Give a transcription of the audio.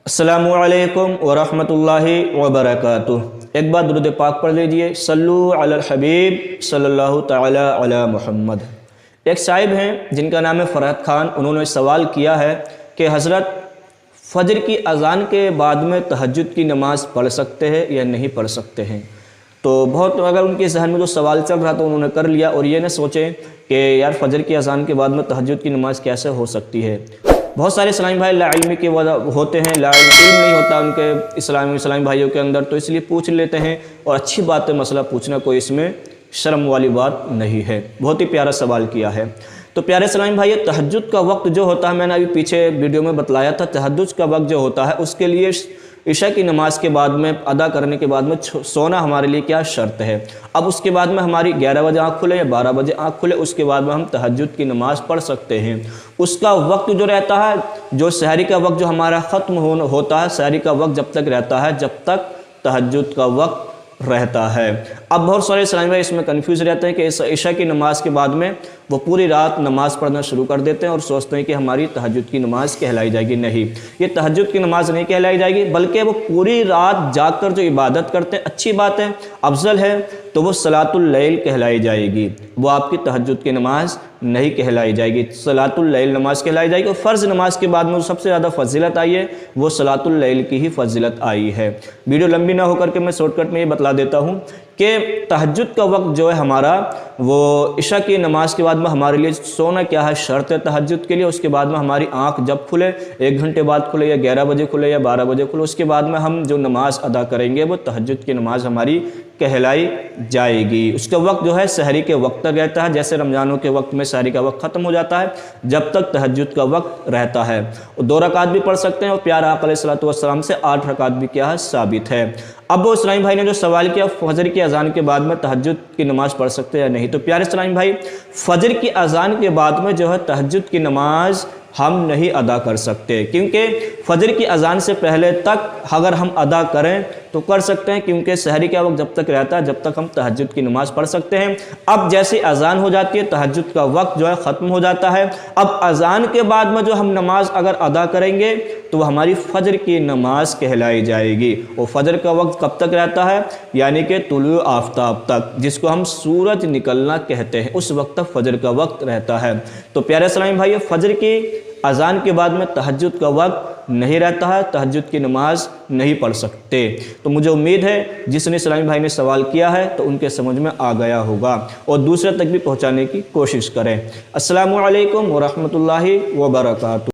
अस्सलामु अलैकुम वरहमतुल्लाहि वबरकातुह। एक बार दुरूद पाक पढ़ लीजिए, सल्लु अलल हबीब सल्लल्लाहु तआला अला मुहम्मद। एक साहिब हैं जिनका नाम है फरहत खान। उन्होंने सवाल किया है कि हज़रत फजर की अज़ान के बाद में तहज्जुद की नमाज़ पढ़ सकते हैं या नहीं पढ़ सकते हैं। तो बहुत अगर उनके जहन में जो सवाल चल रहा था उन्होंने कर लिया, और ये न सोचें कि यार फजर की अज़ान के बाद में तहज्जुद की नमाज़ कैसे हो सकती है। बहुत सारे इस्लामी भाई ला इल्मी के होते हैं, ला इल्म नहीं होता उनके इस्लामी भाइयों के अंदर, तो इसलिए पूछ लेते हैं, और अच्छी बात है मसला पूछना, कोई इसमें शर्म वाली बात नहीं है। बहुत ही प्यारा सवाल किया है। तो प्यारे इस्लामी भाई, तहज्जुद का वक्त जो होता है, मैंने अभी पीछे वीडियो में बतलाया था, तहज्जुद का वक्त जो होता है उसके लिए इशा की नमाज के बाद में अदा करने के बाद में सोना हमारे लिए क्या शर्त है। अब उसके बाद में हमारी 11 बजे आँख खुले या 12 बजे आँख खुले, उसके बाद में हम तहज्जुद की नमाज़ पढ़ सकते हैं। उसका वक्त जो रहता है, जो सहरी का वक्त जो हमारा ख़त्म होता है, सहरी का वक्त जब तक रहता है जब तक तहज्जुद का वक्त रहता है। अब बहुत सारे इस्लामी भाई इसमें कन्फ्यूज़ रहते हैं कि इशा की नमाज़ के बाद में वो पूरी रात नमाज़ पढ़ना शुरू कर देते हैं और सोचते हैं कि हमारी तहज्जुद की नमाज़ कहलाई जाएगी। नहीं, ये तहज्जुद की नमाज़ नहीं कहलाई जाएगी, बल्कि वो पूरी रात जाग कर जो इबादत करते हैं, अच्छी बात है, अफजल है, तो वो सलातुल लैल कहलाई जाएगी। वो आपकी तहज्जुद की नमाज़ नहीं कहलाई जाएगी, सलातुल लैल नमाज़ कहलाई जाएगी। और फ़र्ज़ नमाज के बाद में सबसे ज़्यादा फजीलत आई है वो सलातुल लैल की ही फजीलत आई है। वीडियो लंबी ना होकर के मैं शॉर्टकट में ये बतला देता हूँ कि तहज्जुद का वक्त जो है हमारा, वो इशा की नमाज के बाद में हमारे लिए सोना क्या है, शर्त है तहज्जुद के लिए। उसके बाद में हमारी आंख जब खुले, 1 घंटे बाद खुले या 11 बजे खुले या 12 बजे खुले, उसके बाद में हम जो नमाज अदा करेंगे वो तहज्जुद की नमाज हमारी कहलाई जाएगी। उसका वक्त जो है सहरी के वक्त तक रहता है, जैसे रमज़ानों के वक्त में सहरी का वक्त ख़त्म हो जाता है, जब तक तहज्जुद का वक्त रहता है। 2 रकात भी पढ़ सकते हैं, और प्यारे आका अलैहिस्सलातु वस्सलाम से 8 रकात भी क्या है, साबित है। अब वो इस्लामी भाई ने जो सवाल किया फजर की अज़ान के बाद में तहज्जुद की नमाज़ पढ़ सकते हैं या नहीं, तो प्यारे इस्लामी भाई, फजर की अज़ान के बाद में जो है तहज्जुद की नमाज हम नहीं अदा कर सकते, क्योंकि फजर की अज़ान से पहले तक अगर हम अदा करें तो कर सकते हैं, क्योंकि सहरी का वक्त जब तक रहता है जब तक हम तहज्जुद की नमाज़ पढ़ सकते हैं। अब जैसे अज़ान हो जाती है तहज्जुद का वक्त जो है ख़त्म हो जाता है। अब अज़ान के बाद में जो हम नमाज अगर अदा करेंगे तो वह हमारी फ़जर की नमाज कहलाई जाएगी। और फ़जर का वक्त कब तक रहता है, यानी कि तुलू आफ्ताब तक, जिसको हम सूरज निकलना कहते हैं, उस वक्त तक फ़जर का वक्त रहता है। तो प्यारे इस्लामी भाई, फ़जर की अज़ान के बाद में तहज्जुद का वक्त नहीं रहता है, तहज्जुद की नमाज नहीं पढ़ सकते। तो मुझे उम्मीद है जिसने इस्लामी भाई ने सवाल किया है तो उनके समझ में आ गया होगा, और दूसरे तक भी पहुंचाने की कोशिश करें। अस्सलामु अलैकुम वरहमतुल्लाहि वबरकातुहू।